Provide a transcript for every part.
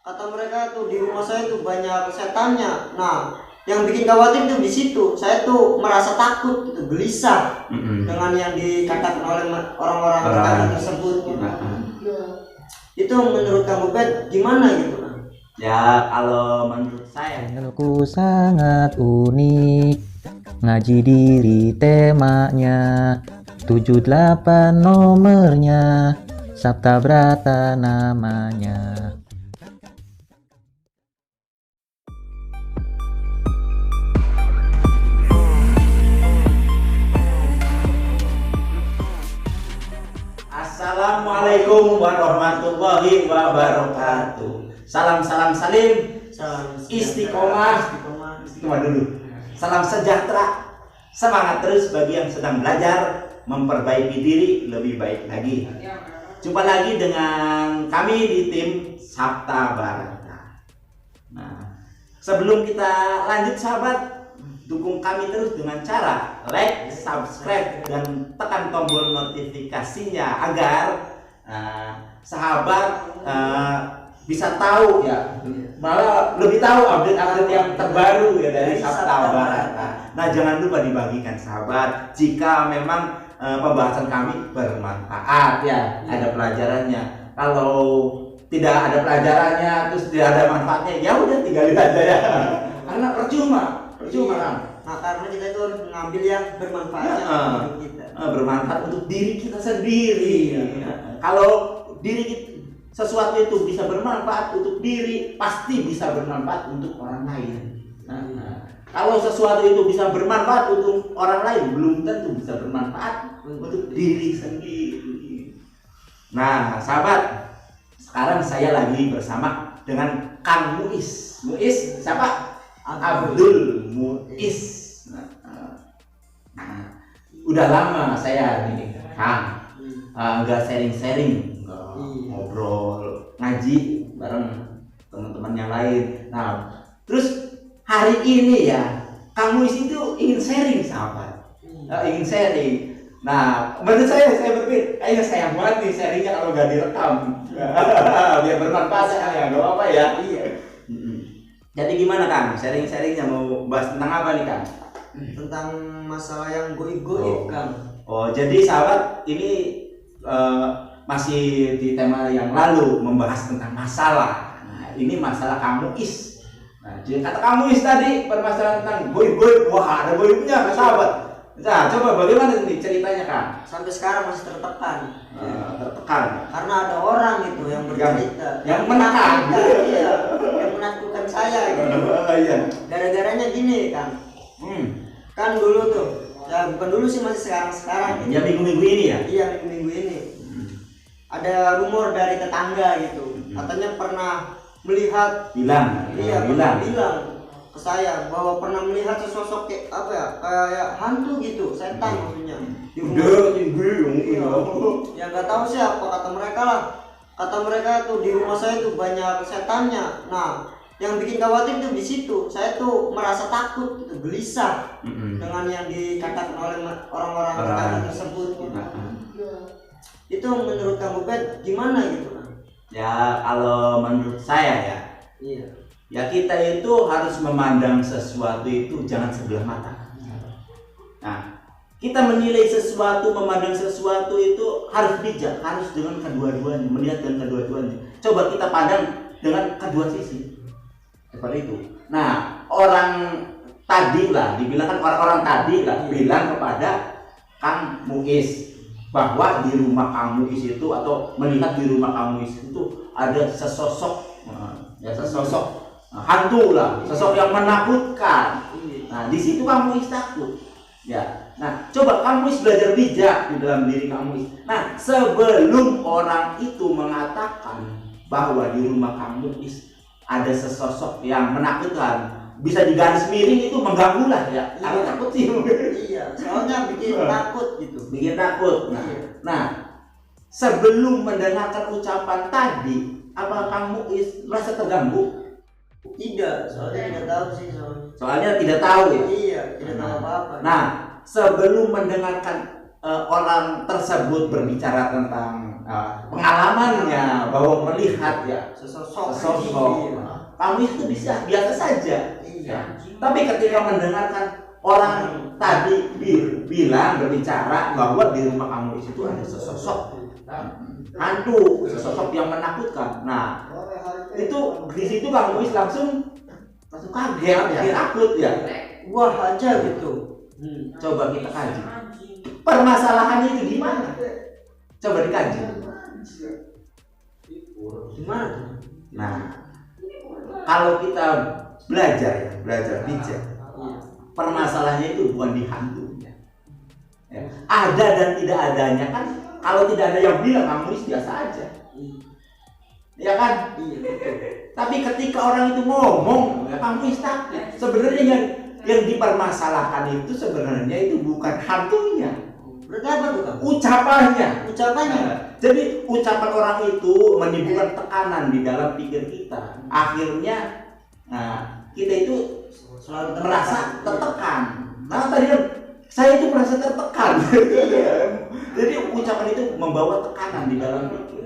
Kata mereka tuh di rumah saya tuh banyak setannya. Nah, yang bikin khawatir tuh di situ. Saya tuh merasa takut, gitu, gelisah dengan yang dikatakan oleh orang-orang tetangga tersebut. Gitu. Itu menurut kamu Bet gimana gitu? Ya kalau menurut saya Channelku sangat unik, ngaji diri temanya, 78 nomornya, Sabta Brata namanya. Assalamualaikum warahmatullahi wabarakatuh. Salam salim, Salam istiqomah dulu. Salam sejahtera, semangat terus bagi yang sedang belajar memperbaiki diri lebih baik lagi. Jumpa lagi dengan kami di tim Sabta Barata. Nah, sebelum kita lanjut sahabat, dukung kami terus dengan cara like, subscribe, dan tekan tombol notifikasinya agar sahabat bisa tahu ya, malah lebih tahu update-update yang terbaru ya dari Sabta Barata. Nah, jangan lupa dibagikan sahabat jika memang pembahasan kami bermanfaat ya, ada pelajarannya. Kalau tidak ada pelajarannya terus tidak ada manfaatnya, ya udah tinggalin aja ya. Karena percuma kan. Nah, karena kita itu harus mengambil yang bermanfaat untuk kita. Bermanfaat untuk diri kita sendiri. Kalau diri kita, sesuatu itu bisa bermanfaat untuk diri, pasti bisa bermanfaat untuk orang lain. Kalau sesuatu itu bisa bermanfaat untuk orang lain, belum tentu bisa bermanfaat untuk diri sendiri. Nah, sahabat, sekarang saya lagi bersama dengan Kang Muiz. Muiz siapa? Abdul Muiz. Nah, udah lama saya nih Kang nggak sharing-sharing, ngobrol ngaji bareng teman-teman yang lain. Nah, terus hari ini ya Kang Muiz itu ingin sharing sahabat, ingin sharing. Nah, menurut saya berpikir, kayaknya sayang banget nih sharingnya kalau nggak direkam. Biar bermanfaat ya, nggak apa-apa ya. Iya. Jadi gimana Kang? Sharing-sharingnya mau bahas tentang apa nih Kang? Tentang masalah yang goib-goib, Kang. Oh, jadi sahabat ini masih di tema yang lalu membahas tentang masalah. Nah, ini masalah Kang Muiz. Nah, jadi kata Kang Muiz tadi permasalahan tentang goib-goib. Wah, ada goibnya Kang sahabat. Nah, coba bagaimana nih ceritanya Kang? Sampai sekarang masih tertekan. Tertekan. Karena ada orang itu yang bercerita, yang menekan. Iya, yang menakutkan saya gitu. Iya. Gara-garanya gini, Kang. Kan dulu tuh, ya bukan dulu sih, masih sekarang gitu. Ya minggu-minggu ini ya? Iya, minggu ini. Ada rumor dari tetangga gitu. Katanya pernah melihat, bilang ke saya bahwa pernah melihat sesosok kayak apa ya, kayak hantu gitu, setan maksudnya. Udah tinggi Ya nggak tahu sih apa kata mereka lah. Kata mereka tuh di rumah saya tuh banyak setannya. Nah, yang bikin khawatir tuh di situ. Saya tuh merasa takut, gitu, gelisah dengan yang dikatakan oleh orang-orang tetangga tersebut. Gitu. Itu menurut kamu Bet gimana gitu? Ya kalau menurut saya ya, Iya. ya kita itu harus memandang sesuatu itu jangan sebelah mata. Nah, kita menilai sesuatu, memandang sesuatu itu harus bijak, harus dengan kedua-duanya, melihat dengan kedua-duanya. Coba kita pandang dengan kedua sisi, seperti itu. Nah, orang tadi lah, dibilang kan orang-orang tadi lah bilang kepada Kang Muiz bahwa di rumah Kang Muiz itu, atau melihat di rumah Kang Muiz itu ada sesosok, hantu lah, sosok yang menakutkan. Nah, di situ Kang Muiz takut. Ya, nah coba Kang Muiz belajar bijak di dalam diri Kang Muiz. Nah, sebelum orang itu mengatakan bahwa di rumah Kang Muiz ada sesosok yang menakutkan, bisa digaris miring itu mengganggu lah ya. Karena takut sih. Iya, soalnya bikin takut gitu. Bikin takut. Nah, sebelum mendengarkan ucapan tadi, apa Kang Muiz merasa terganggu? Tidak, soalnya tidak tahu sih Soalnya tidak tahu ya. Iya, tidak tahu apa-apa. Nah, sebelum mendengarkan orang tersebut berbicara tentang pengalamannya bahwa melihat ya sesosok. sosok. Iya. Kamu itu bisa biasa saja. Iya. Tapi ketika mendengarkan orang tadi bilang berbicara bahwa di rumah kamu itu ada sesosok hantu, sesosok yang menakutkan. Nah, itu di situ Kang Muis langsung kaget ya, takut ya. Wah aja gitu. Coba kita kaji. Permasalahannya itu gimana? Coba dikaji. Gimana? Nah, kalau kita belajar bijak, permasalahannya itu bukan di hantunya. Ya. Ada dan tidak adanya kan, kalau tidak ada yang bilang kamu biasa aja. Ya kan? Iya betul. Tapi ketika orang itu ngomong, ya kamu takut. Sebenarnya yang dipermasalahkan itu sebenarnya itu bukan hantunya. Berarti apa tuh Kang? Ucapannya. Ucapannya. Jadi ucapan orang itu menimbulkan tekanan di dalam pikir kita. Akhirnya, kita itu Selalu merasa tertekan. Nah tadi kan saya itu merasa tertekan. Jadi ucapan itu membawa tekanan di dalam pikir.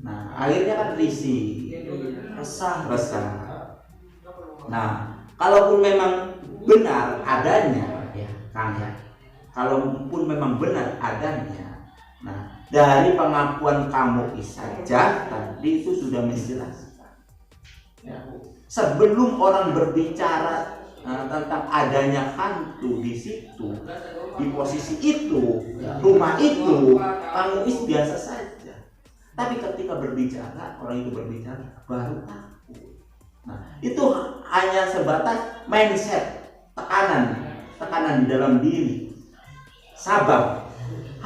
Nah akhirnya kan risih, resah. Nah kalaupun memang benar adanya, ya Kang ya. Kalaupun memang benar adanya, nah dari pengakuan kamu saja tadi itu sudah menjelaskan. Ya. Sebelum orang berbicara tentang adanya hantu di situ, di posisi itu, rumah itu, kamu biasa saja. Tapi ketika berbicara, orang itu berbicara baru takut. Nah, itu hanya sebatas mindset, tekanan di dalam diri. Sabab.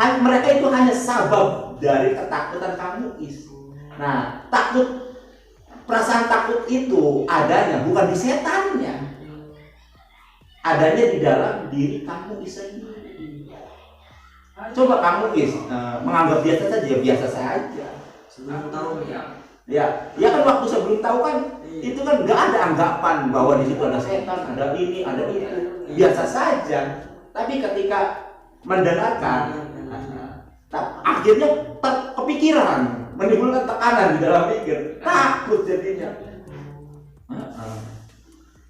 Mereka itu hanya sabab dari ketakutan kamu. Nah, perasaan takut itu adanya bukan di setannya, adanya di dalam diri kamu sendiri. Coba kamu menganggap biasa saja. Sebelum tahu ya kan waktu sebelum tahu kan itu kan nggak ada anggapan bahwa di situ ada setan, ada ini, ada itu, biasa saja. Tapi ketika mendengarkan, akhirnya kepikiran, menimbulkan tekanan di dalam pikir, takut jadinya.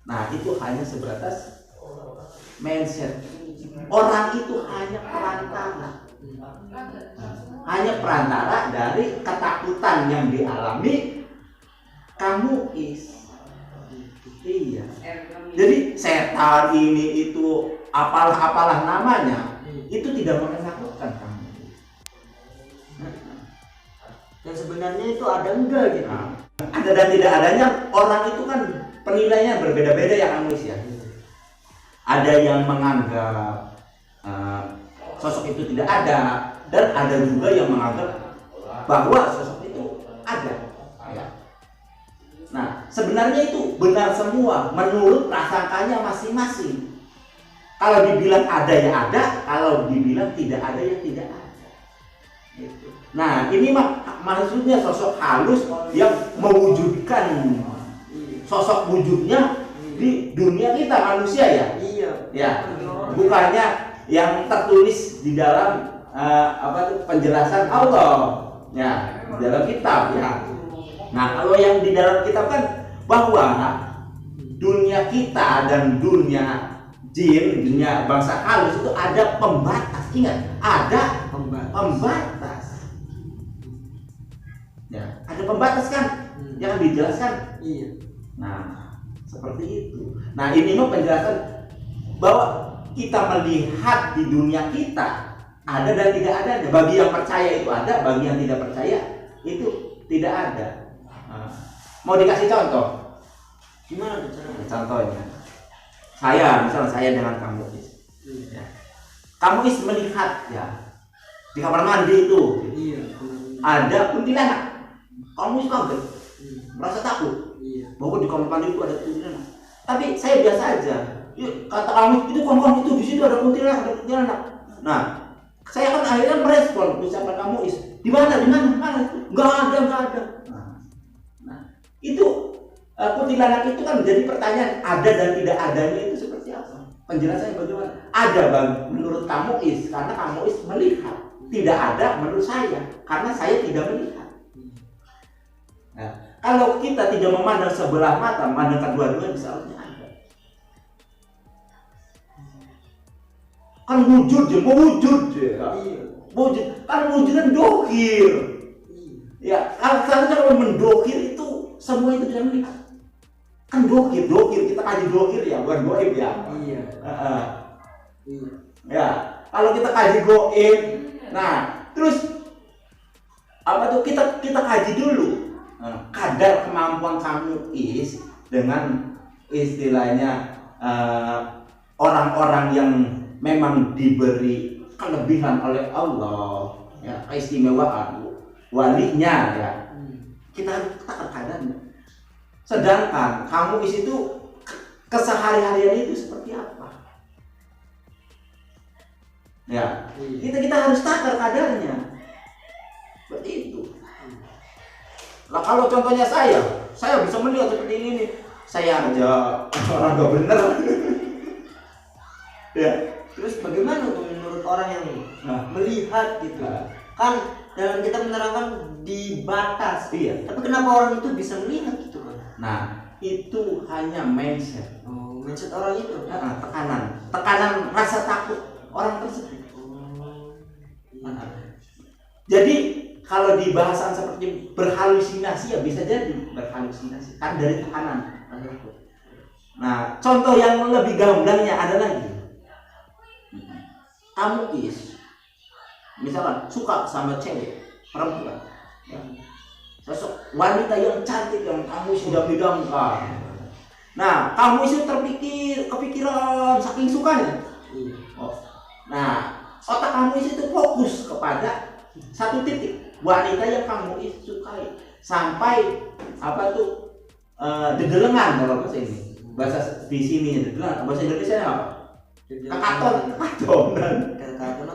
Nah itu hanya sebatas mindset. Orang itu hanya perantara dari ketakutan yang dialami kamu iya. Jadi setan ini itu apalah namanya itu tidak menakutkan kamu. Dan sebenarnya itu ada enggak gitu. Ada dan tidak adanya orang itu kan penilaiannya berbeda-beda ya kamu ya. Ada yang menganggap sosok itu tidak ada, dan ada juga yang menganggap bahwa sosok itu ada. Ya. Nah, sebenarnya itu benar semua menurut prasangkanya masing-masing. Kalau dibilang ada ya ada, kalau dibilang tidak ada ya tidak ada. Gitu. Nah, ini maksudnya sosok halus yang mewujudkan sosok wujudnya di dunia kita manusia ya. Iya. Ya. Bukannya yang tertulis di dalam penjelasan Allah ya, di dalam kitab ya. Nah, kalau yang di dalam kitab kan bahwa dunia kita dan dunia jin, dunia bangsa halus itu ada pembatas. Ingat, ada pembatas. Ya, ada pembatas kan? Yang dijelaskan. Iya. Nah, seperti itu. Nah, ini mah penjelasan bahwa kita melihat di dunia kita ada dan tidak ada. Bagi yang percaya itu ada, bagi yang tidak percaya itu tidak ada. Nah, mau dikasih contoh? Gimana caranya? Contohnya, misalnya saya dengan kamu, ya. Kamu melihat ya di kamar mandi itu, Iya. ada kuntilanak. Kamu kaget, merasa takut, bahwa di kamar mandi itu ada kuntilanak. Tapi saya biasa aja. Kata kamu itu kamu itu di situ ada kuntilanak. Nah, saya kan akhirnya merespon ucapan kamu di mana? Nggak ada. Nah, itu kuntilanak itu kan menjadi pertanyaan ada dan tidak adanya itu seperti apa? Penjelasannya bagaimana? Ada bang, menurut kamu karena kamu melihat. tidak ada menurut saya, karena saya tidak melihat. Nah, kalau kita tidak memandang sebelah mata, memandang kedua-duanya, seharusnya ada. Kan wujud ya, wujud ya. Iya. Wujud, kan wujudnya dohir. Iya. Ya, kalau mendokir itu semua itu bisa melihat. Kan dokir, kita kaji dokir ya, bukan goib ya. Iya. Iya. Ya, kalau kita kaji goib, nah terus apa tuh kita kaji dulu kadar kemampuan kamu dengan istilahnya orang-orang yang memang diberi kelebihan oleh Allah, ya, keistimewaan walinya ya. Kita harus takar kadarnya. Sedangkan kamu itu keseharian itu seperti apa? Ya, kita harus takar kadarnya. Seperti itu. Lah kalau contohnya saya bisa melihat seperti ini nih. Saya aja orang gak bener. Ya. Terus bagaimana tuh menurut orang yang melihat gitu? Kan dalam kita menerangkan dibatas. Iya. Tapi kenapa orang itu bisa melihat gitu kan? Nah, itu hanya mindset. Oh, mindset orang itu. Tekanan rasa takut orang tersebut. Iya. Jadi kalau di bahasan seperti berhalusinasi ya bisa jadi berhalusinasi kan dari tekanan. Nah, contoh yang lebih gamblangnya ada lagi. Kamu misalkan suka sama cewek perempuan, ya. Sosok wanita yang cantik yang kamu sudah idamkan. Nah, kamu itu kepikiran saking sukanya. Nah, otak kamu itu fokus kepada satu titik wanita yang kamu sukai sampai apa tuh dedelengan kalau bahasa ini, bahasa di sini dedelengan, bahasa Indonesia apa? Kekatonan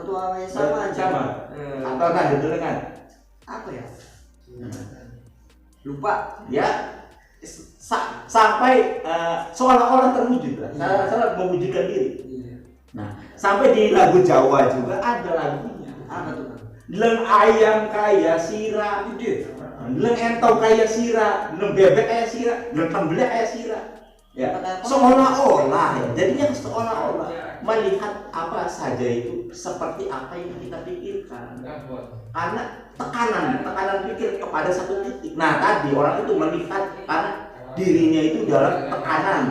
tuh apa ya, sama aja. Kekatonan dedelengan. Apa ya? Lupa. Ya, sampai seolah-olah terwujud lah, salah mewujudkan diri. Nah, sampai di lagu Jawa juga ada lagunya. Apa tuh? Leng ayam kaya sira, leng entong kaya sira, leng bebek kaya sira, leng tembelak kaya sira. Ya, seolah-olah ya. Jadinya seolah-olah melihat apa saja itu seperti apa yang kita pikirkan. Karena tekanan pikir kepada satu titik. Nah, tadi orang itu melihat karena dirinya itu dalam tekanan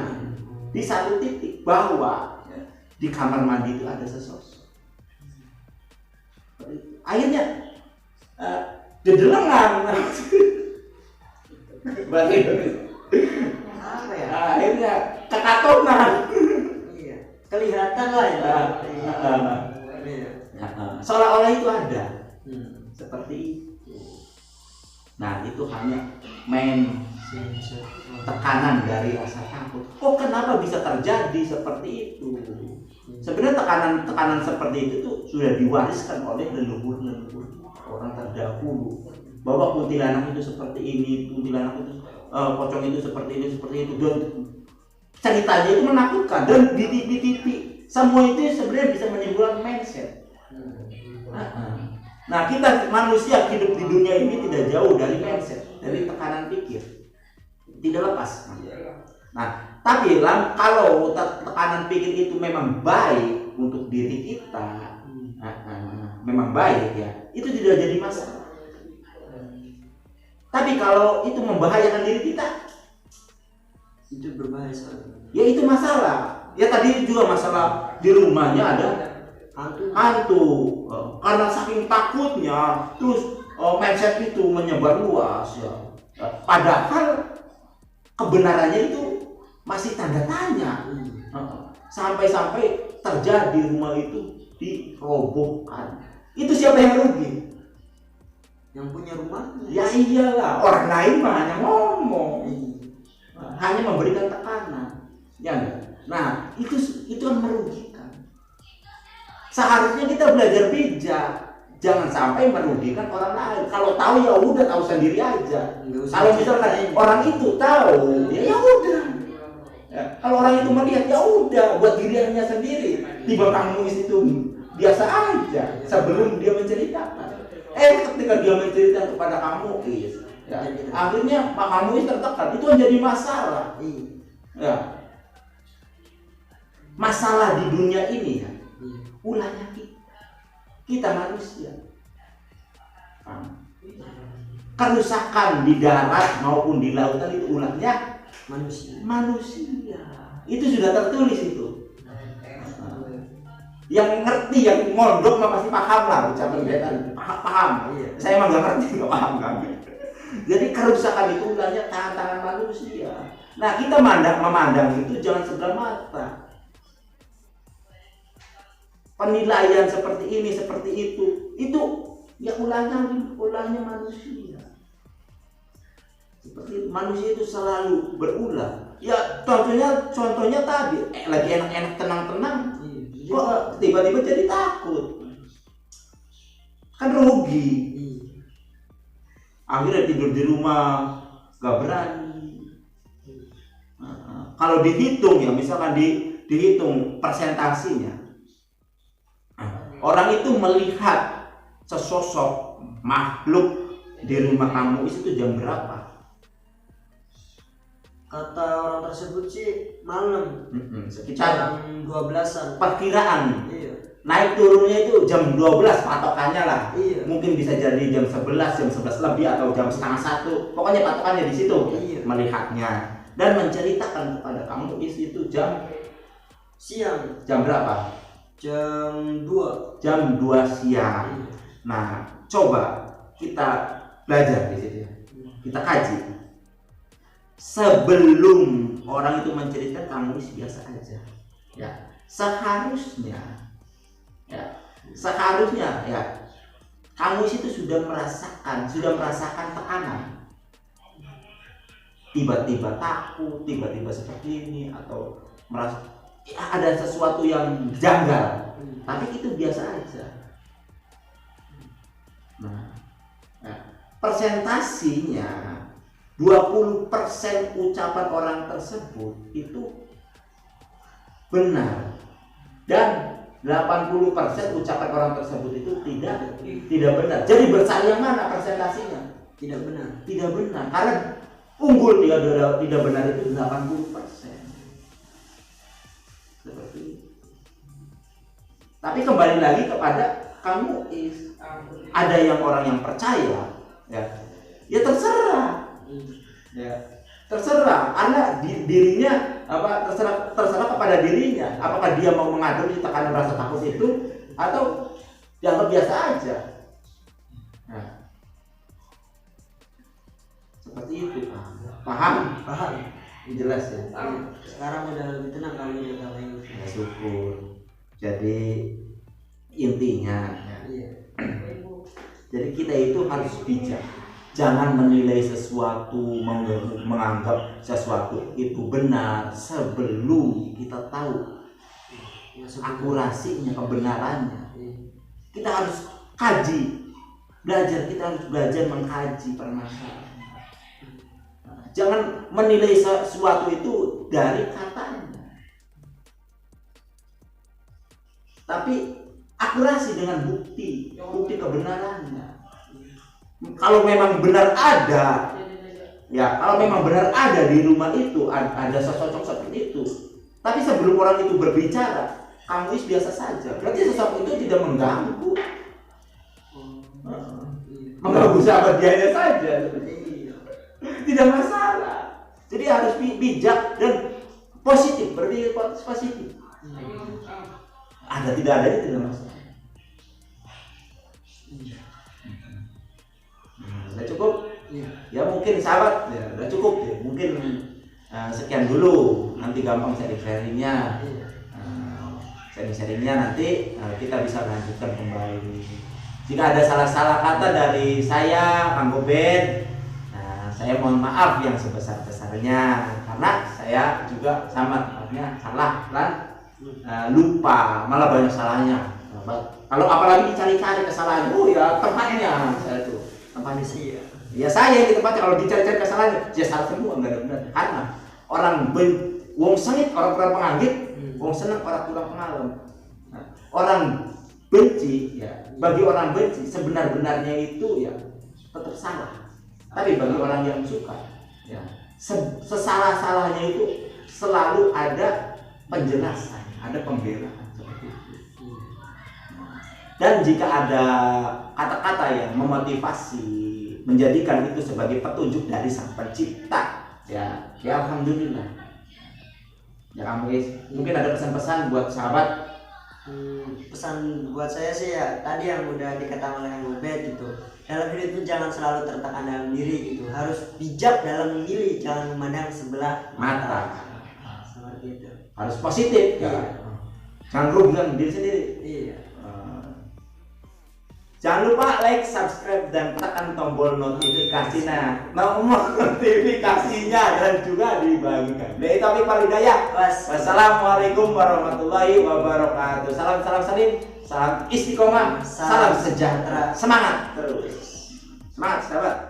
di satu titik bahwa di kamar mandi itu ada sesosok. Akhirnya dedelengan. Apa ya? Akhirnya kekatonan. Iya. Kelihatan lah ya. Seolah-olah itu ada. Seperti itu. Nah, itu hanya tekanan dari rasa takut. Kok kenapa bisa terjadi seperti itu? Sebenarnya tekanan seperti itu tuh sudah diwariskan oleh leluhur orang terdahulu, bahwa kuntilanak itu seperti ini, kuntilanak itu pocong itu seperti itu, dan ceritanya itu menakutkan, dan di TV semua itu sebenarnya bisa menimbulkan mindset. Nah, kita manusia hidup di dunia ini tidak jauh dari mindset, dari tekanan pikir, tidak lepas. Nah, tapi kalau tekanan pikir itu memang baik untuk diri kita, memang baik ya, itu tidak jadi masalah. Tapi kalau itu membahayakan diri kita, itu berbahaya sekali. Ya itu masalah. Ya tadi juga masalah di rumahnya ada hantu. Karena saking takutnya, terus mindset itu menyebar luas ya. Padahal kebenarannya itu masih tanda tanya. Sampai-sampai terjadi rumah itu dirobohkan. Itu siapa yang rugi? Yang punya rumahnya. Ya iyalah, orang lain mah hanya ngomong, hanya memberikan tekanan. Ya enggak? Nah, itu yang merugikan. Seharusnya kita belajar bijak, jangan sampai merugikan orang lain. Kalau tahu ya udah, tahu sendiri aja. Kalau misalkan orang itu tahu, ya udah. Ya, kalau orang itu melihat ya udah, buat dirinya sendiri. Tiba kamu itu biasa aja sebelum dia menceritakan. Ketika dia menceritakan kepada kamu, ya, akhirnya Pak kamu tertekan, itu menjadi masalah. Ya. Masalah di dunia ini ya, ulahnya kita manusia. Kerusakan di darat maupun di lautan itu ulahnya manusia. Itu sudah tertulis itu. Yang ngerti, yang mondok mah pasti paham lah ucapan beta. Paham. Saya emang nggak ngerti, nggak paham kami. Jadi kerusakan itu ulahnya tangan-tangan manusia. Nah, kita memandang itu jangan sebelah mata. Penilaian seperti ini, seperti itu ya ulahnya manusia. Seperti manusia itu selalu berulah. Ya contohnya tadi, lagi enak-enak tenang-tenang, kok tiba-tiba jadi takut, kan rugi. Akhirnya tidur di rumah gak berani. Kalau dihitung ya, misalkan dihitung persentasinya, orang itu melihat sesosok makhluk di rumah kamu itu jam berapa? Kata orang tersebut sih malam, sekitar jam 12-an. Perkiraan. Iya. Naik turunnya itu jam 12 patokannya lah. Iya. Mungkin bisa jadi jam 11, jam 11 lebih atau jam setengah 1. Pokoknya patokannya di situ. Iya. Melihatnya dan menceritakan kepada kamu itu jam siang. Jam berapa? Jam 2. Jam 2 siang. Iya. Nah, coba kita belajar di situ. Kita kaji. Sebelum orang itu menceritakan kamu biasa aja. Ya, seharusnya ya kamu itu sudah merasakan tekanan, tiba-tiba takut, tiba-tiba seperti ini, atau merasa ya, ada sesuatu yang janggal, tapi itu biasa aja. Nah, persentasinya 20% ucapan orang tersebut itu benar, dan 80% ucapan orang tersebut itu tidak benar. Jadi besar yang mana persentasinya? Tidak benar. Tidak benar, karena unggul tidak benar itu 80%. Seperti itu. Tapi kembali lagi kepada kamu, ada yang orang yang percaya, ya terserah. Ya, terserah, karena dirinya terserah kepada dirinya, apakah dia mau mengadopsi tekanan rasa takut itu atau dianggap biasa aja. Nah, seperti itu. Paham? Jelas ya. Sekarang udah lebih tenang kalau udah tahu ini. Ya, syukur. Jadi intinya, jadi kita itu harus bijak. Jangan menilai sesuatu, menganggap sesuatu itu benar sebelum kita tahu akurasinya, kebenarannya. Kita harus kaji, kita harus belajar mengkaji permasalahan. Jangan menilai sesuatu itu dari katanya, tapi akurasi dengan bukti kebenarannya. Kalau memang benar ada, kalau memang benar ada di rumah itu ada sosok seperti itu, tapi sebelum orang itu berbicara, kamu biasa saja. Berarti sosok itu tidak mengganggu, mengganggu sahabat dianya saja, tidak masalah. Jadi harus bijak dan positif, berarti positif. Ada tidak adanya tidak masalah. Sudah cukup? Ya mungkin sahabat ya udah cukup ya. Mungkin sekian dulu, nanti gampang sharing-sharingnya. Sharing-sharingnya nanti kita bisa lanjutkan kembali. Jika ada salah-salah kata dari saya, Kang Goben, saya mohon maaf yang sebesar-besarnya, karena saya juga sama tempatnya salah dan lupa, malah banyak salahnya. Kalau apalagi dicari-cari kesalahan, ya tempatnya saya tuh. Tempatnya sih ya saya yang di tempatnya, kalau dicari-cari kesalahannya ya salah semua, nggak ada benar. Karena orang wong sengit orang kurang penganggit, wong seneng orang kurang pengalaman. Orang benci ya, bagi orang benci sebenar-benarnya itu ya tetap salah. Tapi bagi orang yang suka ya, sesalah-salahnya itu selalu ada penjelasan, ada pembelaan seperti itu. Dan jika ada kata-kata yang memotivasi, menjadikan itu sebagai petunjuk dari Sang Pencipta, ya alhamdulillah. Ya kamu guys, mungkin ada pesan-pesan buat sahabat. Pesan buat saya sih ya tadi yang udah dikatakan oleh Kang Ubed gitu. Dalam hidup itu jangan selalu tertekan dalam diri gitu. Harus bijak dalam memilih, jangan memandang sebelah Mata. Seperti itu. Harus positif ya. Iya. Jangan rugikan diri sendiri. Iya. Jangan lupa like, subscribe, dan tekan tombol notifikasinya. Nomor notifikasinya dan juga dibagikan. Dari Taufik Walhidayah. Wassalamualaikum warahmatullahi wabarakatuh. Salam salim, salam istiqomah, salam sejahtera. Semangat terus. Semangat sahabat.